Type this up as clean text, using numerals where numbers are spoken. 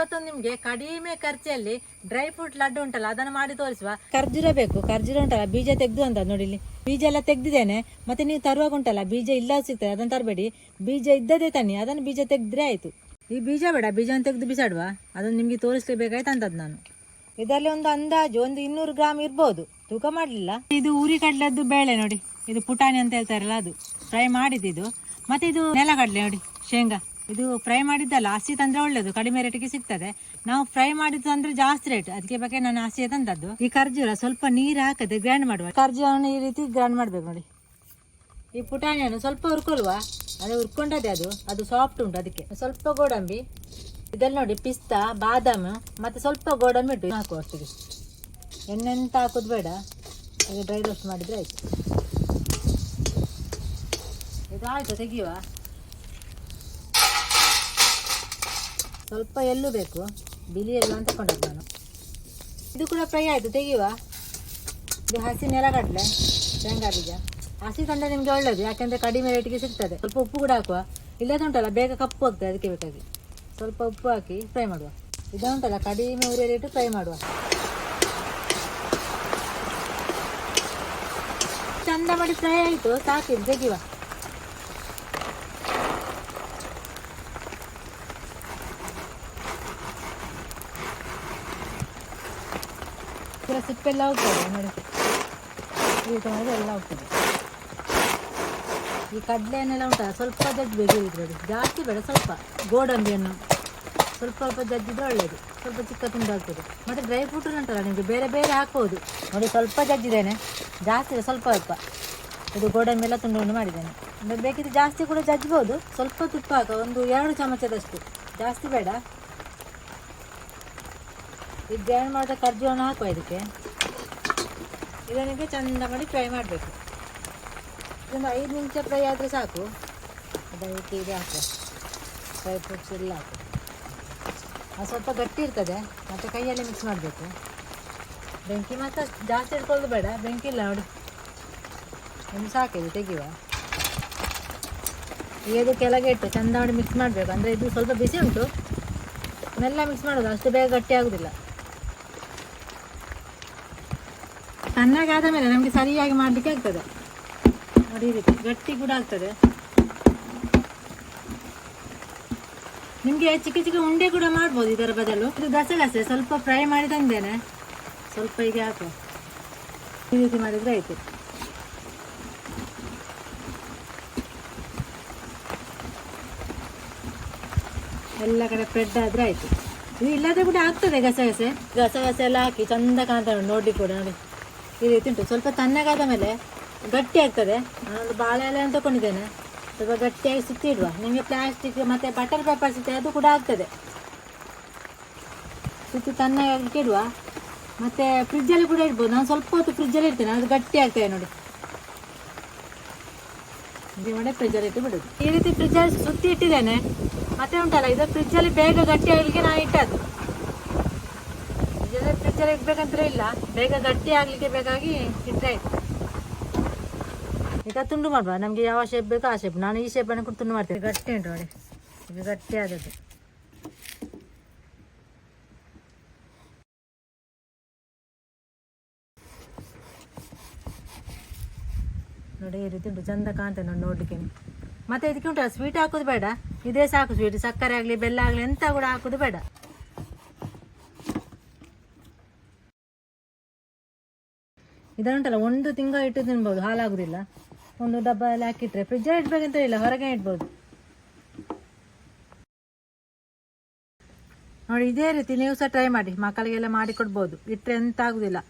ಇವತ್ತು ನಿಮ್ಗೆ ಕಡಿಮೆ ಖರ್ಚಲ್ಲಿ ಡ್ರೈ ಫ್ರೂಟ್ ಲಡ್ಡು ಉಂಟಲ್ಲ ಅದನ್ನು ಮಾಡಿ ತೋರಿಸುವ. ಖರ್ಜೂರ ಬೇಕು, ಖರ್ಜೂರ ಉಂಟಲ್ಲ ಬೀಜ ತೆಗ್ದು ಅಂತ ನೋಡಿ ಇಲ್ಲಿ ಬೀಜ ಎಲ್ಲ ತೆಗ್ದಿದ್ದೇನೆ. ಮತ್ತೆ ನೀವು ತರುವಾಗ ಉಂಟಲ್ಲ ಬೀಜ ಇಲ್ಲ ಸಿಗ್ತದೆ ಅದನ್ನು ತರಬೇಡಿ, ಬೀಜ ಇದ್ದದೇ ತನ್ನಿ, ಅದನ್ನು ಬೀಜ ತೆಗ್ದ್ರೆ ಆಯ್ತು. ಈ ಬೀಜ ಬೇಡ, ಬೀಜವನ್ನು ತೆಗೆದು ಬಿಸಾಡುವ, ಅದನ್ನು ನಿಮ್ಗೆ ತೋರಿಸ್ಲೇಬೇಕಾಯ್ತು ಅಂತದ್ದು ನಾನು. ಇದರಲ್ಲಿ ಒಂದು ಅಂದಾಜು ಒಂದು 200 ಗ್ರಾಮ್ ಇರ್ಬೋದು, ತೂಕ ಮಾಡಲಿಲ್ಲ. ಇದು ಉರಿ ಕಡಲೆದ್ದು ಬೇಳೆ ನೋಡಿ, ಇದು ಪುಟಾಣಿ ಅಂತ ಹೇಳ್ತಾರಲ್ಲ ಅದು ಫ್ರೈ ಮಾಡಿದ್ದು. ಮತ್ತೆ ಇದು ನೆಲಗಡಲೆ ನೋಡಿ, ಶೇಂಗಾ, ಇದು ಫ್ರೈ ಮಾಡಿದ್ದಲ್ಲ, ಹಸಿ ತಂದ್ರೆ ಒಳ್ಳೇದು, ಕಡಿಮೆ ರೇಟಿಗೆ ಸಿಗ್ತದೆ. ನಾವು ಫ್ರೈ ಮಾಡಿದ್ದು ಅಂದ್ರೆ ಜಾಸ್ತಿ ರೇಟ್, ಅದಕ್ಕೆ ಬಗ್ಗೆ ನಾನು ಹಸಿ ತಂದದ್ದು. ಈ ಖರ್ಜೂರ ಸ್ವಲ್ಪ ನೀರು ಹಾಕದೆ ಗ್ರೈಂಡ್ ಮಾಡುವ, ಖರ್ಜೂರವನ್ನು ಈ ರೀತಿ ಗ್ರೈಂಡ್ ಮಾಡ್ಬೇಕು ನೋಡಿ. ಈ ಪುಟಾಣಿಯನ್ನು ಸ್ವಲ್ಪ ಹುರ್ಕೊಳ್ವಾ, ಅದು ಹುರ್ಕೊಂಡದೆ ಅದು ಸಾಫ್ಟ್ ಉಂಟು, ಅದಕ್ಕೆ ಸ್ವಲ್ಪ ಗೋಡಂಬಿ, ಇದರಲ್ಲಿ ನೋಡಿ ಪಿಸ್ತಾ, ಬಾದಾಮ್, ಮತ್ತೆ ಸ್ವಲ್ಪ ಗೋಡಂಬಿ ಇಟ್ಟು ಹಾಕುವ ಅಷ್ಟಿಗೆ. ಎಣ್ಣೆಂತ ಹಾಕೋದು ಬೇಡ, ಈಗ ಡ್ರೈ ರೋಸ್ಟ್ ಮಾಡಿದರೆ ಆಯ್ತು. ಇದು ಆಯ್ತು, ತೆಗಿಯುವ. ಸ್ವಲ್ಪ ಎಳ್ಳು ಬೇಕು, ಬಿಳಿ ಎಳ್ಳು ಅಂತ ತಗೊಂಡದ್ದು ನಾನು. ಇದು ಕೂಡ ಫ್ರೈ ಆಯಿತು, ತೆಗಿಯುವ. ಇದು ಹಸಿ ನೆಲಗಡಲೆ, ಶೇಂಗಾ ಬೀಜ. ಹಸಿ ತಂಡ ನಿಮಗೆ ಒಳ್ಳೆಯದು, ಯಾಕೆಂದರೆ ಕಡಿಮೆ ರೇಟಿಗೆ ಸಿಗ್ತದೆ. ಸ್ವಲ್ಪ ಉಪ್ಪು ಕೂಡ ಹಾಕುವ, ಇಲ್ಲದ ಉಂಟಲ್ಲ ಬೇಗ ಕಪ್ಪು ಹೋಗ್ತದೆ, ಅದಕ್ಕೆ ಬೇಕಾಗಿ ಸ್ವಲ್ಪ ಉಪ್ಪು ಹಾಕಿ ಫ್ರೈ ಮಾಡುವ. ಇದನ್ನುಂಟಲ್ಲ ಕಡಿಮೆ ಉರಿಯಲ್ಲಿ ಇಟ್ಟು ಫ್ರೈ ಮಾಡುವ. ಚಂದ ಮಾಡಿ ಫ್ರೈ ಆಯಿತು, ಸಾಕಿದ್ದು ತೆಗಿಯುವ. ಸಿಪ್ಪೆಲ್ಲ ಹೋಗ್ತದೆ ನೋಡಿ, ಈ ಟೊಮೆಟೊ ಎಲ್ಲ ಹೋಗ್ತದೆ. ಈ ಕಡಲೆಯನ್ನೆಲ್ಲ ಉಂಟಲ್ಲ ಸ್ವಲ್ಪ ಜಜ್ಜಬೇಕು ಇದ್ರಲ್ಲಿ, ಜಾಸ್ತಿ ಬೇಡ, ಸ್ವಲ್ಪ ಗೋಡಂಬಿಯನ್ನು ಸ್ವಲ್ಪ ಜಜ್ಜಿದ್ರೆ ಒಳ್ಳೆಯದು, ಸ್ವಲ್ಪ ಚಿಕ್ಕ ತುಂಡು ಆಗ್ತದೆ. ಮತ್ತು ಡ್ರೈ ಫ್ರೂಟ್ ಉಂಟಲ್ಲ ನಿಮಗೆ ಬೇರೆ ಬೇರೆ ಹಾಕ್ಬೋದು ನೋಡಿ, ಸ್ವಲ್ಪ ಜಜ್ಜಿದ್ದೇನೆ, ಜಾಸ್ತಿ ಇಲ್ಲ, ಸ್ವಲ್ಪ ಸ್ವಲ್ಪ. ಇದು ಗೋಡಂಬಿ ಎಲ್ಲ ತುಂಡು ಮಾಡಿದ್ದೇನೆ, ಬೇಕಿದ್ರೆ ಜಾಸ್ತಿ ಕೂಡ ಜಜ್ಬೋದು. ಸ್ವಲ್ಪ ತುಪ್ಪ ಹಾಕ, ಒಂದು 2 ಚಮಚದಷ್ಟು, ಜಾಸ್ತಿ ಬೇಡ. ಈ ಗ್ರೈಂಡ್ ಮಾಡಿದ ಖರ್ಜೂರನ ಹಾಕುವ ಇದಕ್ಕೆ. ಇದನಿಗೆ ಚಂದ ಮಾಡಿ ಫ್ರೈ ಮಾಡಬೇಕು. ಇದೊಂದು 5 ನಿಮಿಷ ಫ್ರೈ ಆದರೆ ಸಾಕು. ಅದಕ್ಕೆ ಇದು ಹಾಕುವ, ಡ್ರೈ ಫ್ರೂಟ್ಸ್ ಎಲ್ಲ ಹಾಕು. ಅದು ಸ್ವಲ್ಪ ಗಟ್ಟಿ ಇರ್ತದೆ, ಮತ್ತು ಕೈಯಲ್ಲಿ ಮಿಕ್ಸ್ ಮಾಡಬೇಕು. ಬೆಂಕಿ ಮಾತ್ರ ಜಾಸ್ತಿ ಇಟ್ಕೊಳ್ಳೋದು ಬೇಡ, ಬೆಂಕಿ ಇಲ್ಲ ನೋಡಿ, ಒಂದು ಸಾಕಿದೆ, ತೆಗಿಯುವ. ಈಗ ಇದು ಕೆಳಗೆ ಇಟ್ಟು ಚಂದ ಮಾಡಿ ಮಿಕ್ಸ್ ಮಾಡಬೇಕು. ಅಂದರೆ ಇದು ಸ್ವಲ್ಪ ಬಿಸಿ ಉಂಟು, ಮೆಲ್ಲ ಮಿಕ್ಸ್ ಮಾಡೋದು, ಅಷ್ಟು ಬೇಗ ಗಟ್ಟಿ ಆಗೋದಿಲ್ಲ. ತಣ್ಣಗಾದ ಮೇಲೆ ನಮಗೆ ಸರಿಯಾಗಿ ಮಾಡಲಿಕ್ಕೆ ಆಗ್ತದೆ ನೋಡಿ, ಈ ರೀತಿ ಗಟ್ಟಿ ಕೂಡ ಆಗ್ತದೆ. ನಿಮಗೆ ಚಿಕ್ಕ ಚಿಕ್ಕ ಉಂಡೆ ಕೂಡ ಮಾಡ್ಬೋದು ಇದರ ಬದಲು. ಇದು ಗಸಗಸೆ ಸ್ವಲ್ಪ ಫ್ರೈ ಮಾಡಿ ತಂದೇನೆ, ಸ್ವಲ್ಪ ಹೀಗೆ ಹಾಕುವ. ಈ ರೀತಿ ಮಾಡಿದರೆ ಆಯಿತು. ಎಲ್ಲ ಕಡೆ ಸ್ಪ್ರೆಡ್ ಆದರೆ ಆಯಿತು. ಇದು ಇಲ್ಲದೆ ಕೂಡ ಆಗ್ತದೆ ಗಸಗಸೆ ಎಲ್ಲ ಹಾಕಿ ಚಂದ ಕಾಣ್ತದೆ ನೋಡಿ ಕೂಡ ನೋಡಿ, ಈ ರೀತಿ ಉಂಟು. ಸ್ವಲ್ಪ ತಣ್ಣಗಾದ ಮೇಲೆ ಗಟ್ಟಿ ಆಗ್ತದೆ. ನಾನೊಂದು ಬಾಳೆ ಎಲೆ ಅಂತ ತಗೊಂಡಿದ್ದೇನೆ, ಸ್ವಲ್ಪ ಗಟ್ಟಿಯಾಗಿ ಸುತ್ತಿಡುವ. ನಿಮಗೆ ಪ್ಲಾಸ್ಟಿಕ್ ಮತ್ತು ಬಟರ್ ಪೇಪರ್ ಸಿಗ್ತದೆ, ಅದು ಕೂಡ ಆಗ್ತದೆ. ಸುತ್ತಿ ತಣ್ಣಗಾಗಲಿಕ್ಕೆ ಇಡುವ. ಮತ್ತು ಫ್ರಿಜ್ಜಲ್ಲಿ ಕೂಡ ಇಡ್ಬೋದು, ನಾನು ಸ್ವಲ್ಪ ಹೊತ್ತು ಫ್ರಿಜ್ಜಲ್ಲಿ ಇಡ್ತೇನೆ, ಅದು ಗಟ್ಟಿ ಆಗ್ತದೆ ನೋಡಿ. ಇದು ಮಾಡಿ ಫ್ರಿಜ್ಜಲ್ಲಿ ಇಟ್ಟು ಬಿಡೋದು. ಈ ರೀತಿ ಫ್ರಿಜ್ಜಲ್ಲಿ ಸುತ್ತಿ ಇಟ್ಟಿದ್ದೇನೆ. ಮತ್ತೆ ಉಂಟಲ್ಲ, ಇದು ಫ್ರಿಜ್ಜಲ್ಲಿ ಬೇಗ ಗಟ್ಟಿ ಆಗಲಿಕ್ಕೆ ನಾನು ಇಟ್ಟದ್ದು. ಫ್ರಿಜ್ಜಲ್ಲಿ ಇಡ್ಬೇಕಂದ್ರೆ ಇಲ್ಲ, ಬೇಗ ಗಟ್ಟಿ ಆಗಲಿಕ್ಕೆ ಬೇಕಾಗಿ ಇಟ್ಟರೆ ಆಯಿತು. ಈಗ ತುಂಡು ಮಾಡುವ, ನಮಗೆ ಯಾವ ಶೇಪ್ ಬೇಕೋ ಆ ಶೇಪ್. ನಾನು ಈ ಶೇಪನ್ನು ಕೂಡ ತುಂಡು ಮಾಡ್ತೇನೆ. ಗಟ್ಟಿ ಉಂಟು ನೋಡಿ, ಈಗ ಗಟ್ಟಿ ಆದದ್ದು ನೋಡಿ, ಈ ರೀತಿ ಉಂಟು, ಚಂದ ಕಾಣ್ತೇನೆ ನೋಡಿ ನೋಡಲಿಕ್ಕೆ. ಮತ್ತು ಇದಕ್ಕೆ ಉಂಟಲ್ಲ ಸ್ವೀಟ್ ಹಾಕೋದು ಬೇಡ, ಇದೇ ಸಾಕು. ಸ್ವೀಟ್ ಸಕ್ಕರೆ ಆಗಲಿ ಬೆಲ್ಲ ಆಗಲಿ ಎಂತ ಕೂಡ ಹಾಕೋದು ಬೇಡ. ಇದನ್ನುಂಟಲ್ಲ 1 ತಿಂಗಳು ಇಟ್ಟು ತಿನ್ಬೋದು, ಹಾಳಾಗೋದಿಲ್ಲ. ಒಂದು ಡಬ್ಬದಲ್ಲಿ ಹಾಕಿಟ್ರೆ ಫ್ರಿಜ್ಜಲ್ಲಿ ಇಡ್ಬೇಕಂತ ಇಲ್ಲ, ಹೊರಗೆ ಇಡ್ಬೋದು ನೋಡಿ. ಇದೇ ರೀತಿ ನೀವು ಸಹ ಟ್ರೈ ಮಾಡಿ, ಮಕ್ಕಳಿಗೆಲ್ಲ ಮಾಡಿ ಕೊಡ್ಬೋದು. ಇಟ್ಟರೆ ಎಂತ ಆಗೋದಿಲ್ಲ.